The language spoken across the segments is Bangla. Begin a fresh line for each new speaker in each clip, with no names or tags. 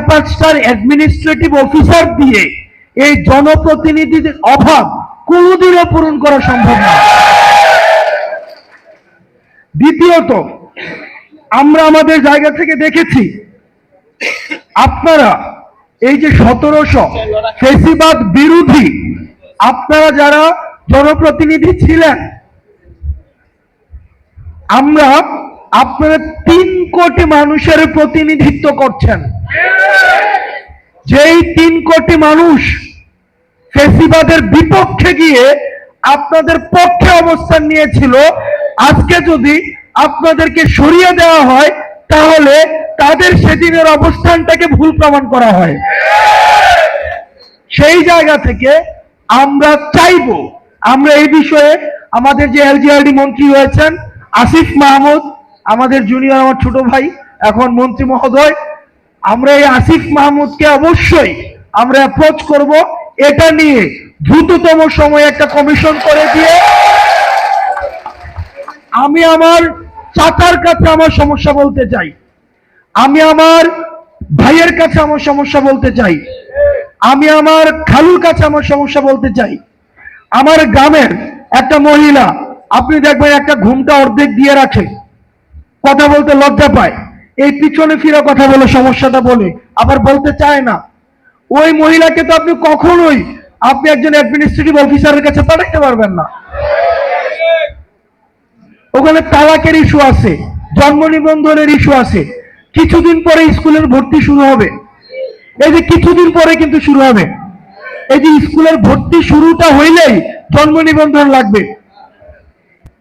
4-5টার অ্যাডমিনিস্ট্রেটিভ অফিসার দিয়ে এই জনপ্রতিনিধিদের অভাব কোনোদিনও পূরণ করা সম্ভব না। দ্বিতীয়ত, আমরা আমাদের জায়গা থেকে দেখেছি আপনারা এই যে 1700 ফেসিবাদ বিরোধী আপনারা যারা জনপ্রতিনিধি ছিলেন, আমরা আপনারা 3 কোটি মানুষের প্রতিনিধিত্ব করছেন। যেই 3 কোটি মানুষ ফেসিবাদের বিপক্ষে গিয়ে আপনাদের পক্ষে অবস্থান নিয়েছিল, আজকে যদি আপনাদেরকে সরিয়ে দেওয়া হয় তাহলে তাদের সেদিনের অবস্থানটাকে ভুল প্রমাণ করা হয়। সেই জায়গা থেকে আমরা চাইব, আমরা এই বিষয়ে আমাদের যে এলজিআরডি মন্ত্রী হয়েছেন আসিফ মাহমুদ, আমাদের জুনিয়র, আমার ছোট ভাই, এখন মন্ত্রী মহোদয়, আমরা এই আসিফ মাহমুদকে অবশ্যই আমরা অ্যাপ্রোচ করব, এটা নিয়ে দ্রুততম সময়ে একটা কমিশন করে দিয়ে আমি আমার চাচার কাছে আমার সমস্যা বলতে চাই, আমি আমার ভাইয়ের কাছে আমার সমস্যা বলতে চাই, আমি আমার খালুর কাছে আমার সমস্যা বলতে চাই। আমার গ্রামের একটা মহিলা, আপনি দেখবেন একটা ঘুমটা অর্ধেক দিয়ে রাখে, কথা বলতে লজ্জা পায়, এই পিছনে ফিরে কথা বলে সমস্যাটা বলে, আবার বলতে চায় না। ওই মহিলাকে তো আপনি কখনোই আপনি একজন অ্যাডমিনিস্ট্রেটিভ অফিসারের কাছে পাঠাতে পারবেন না। ওখানে তালাকের ইস্যু আছে, জন্ম নিবন্ধনের ইস্যু আছে, কিছুদিন পরে স্কুলের ভর্তি শুরু হবে। এই যে কিছুদিন পরে কিন্তু শুরু হবে, এই যে স্কুলের ভর্তি শুরুটা হইলেই জন্ম নিবন্ধন লাগবে।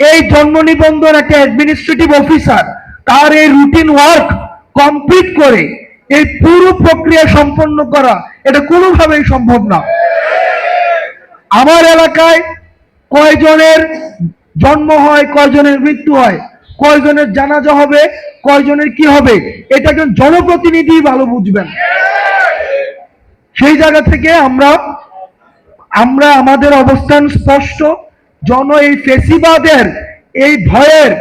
এই জন্ম নিবন্ধন একটা অ্যাডমিনিস্ট্রেটিভ অফিসার তার এই রুটিন ওয়ার্ক কমপ্লিট করে এই পুরো প্রক্রিয়া সম্পন্ন করা এটা কোনোভাবেই সম্ভব না। আমার এলাকায় কয়জনের জন্ম হয়, কয়জনের মৃত্যু হয়, কয়জনের জানাজা হবে, কয়জনের কি হবে, এটা একজন জনপ্রতিনিধি ভালো বুঝবেন। সেই জায়গা থেকে আমরা আমাদের অবস্থান স্পষ্ট। এই ফেসিবাদের এই ভয়ের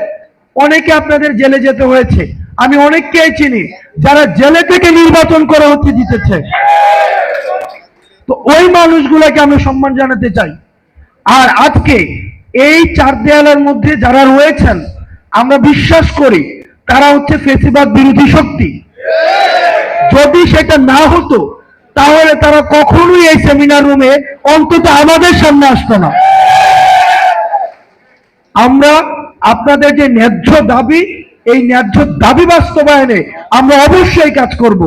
অনেকে আপনাদের জেলে যেতে হয়েছে, আমি অনেককেই চিনি যারা জেলে থেকে নির্বাচন করা হচ্ছে জিতেছে। তো ওই মানুষগুলোকে আমরা সম্মান জানাতে চাই। আর আজকে এই 4 দেয়ালের মধ্যে যারা রয়েছেন, আমরা বিশ্বাস করি তারা হচ্ছে ফেসিবাদ বিরোধী শক্তি। যদি সেটা না হতো তাহলে তারা কখনোই এই সেমিনার রুমে অন্তত আমাদের সামনে আসতো না। আমরা আপনাদের যে ন্যায্য দাবি, এই ন্যায্য দাবি বাস্তবায়নে আমরা অবশ্যই কাজ করব।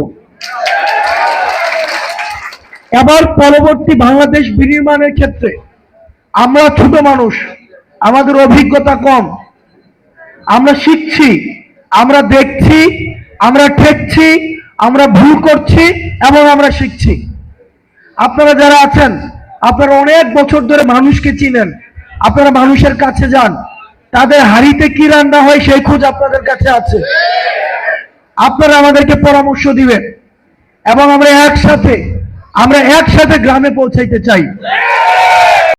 এবার পরবর্তী বাংলাদেশ বিনির্মাণের ক্ষেত্রে আমরা ছোট মানুষ, আমাদের অভিজ্ঞতা কম, আমরা শিখছি, আমরা দেখছি, আমরা ঠেকছি, আমরা ভুল করছি এবং আমরা শিখছি। আপনারা যারা আছেন, আপনারা অনেক বছর ধরে মানুষকে চিনেন, আপনারা মানুষের কাছে যান, তাদের হাড়িতে কি রান্না হয় সেই খোঁজ আপনাদের কাছে আছে। আপনারা আমাদেরকে পরামর্শ দিবেন এবং আমরা একসাথে গ্রামে পৌঁছাইতে চাই।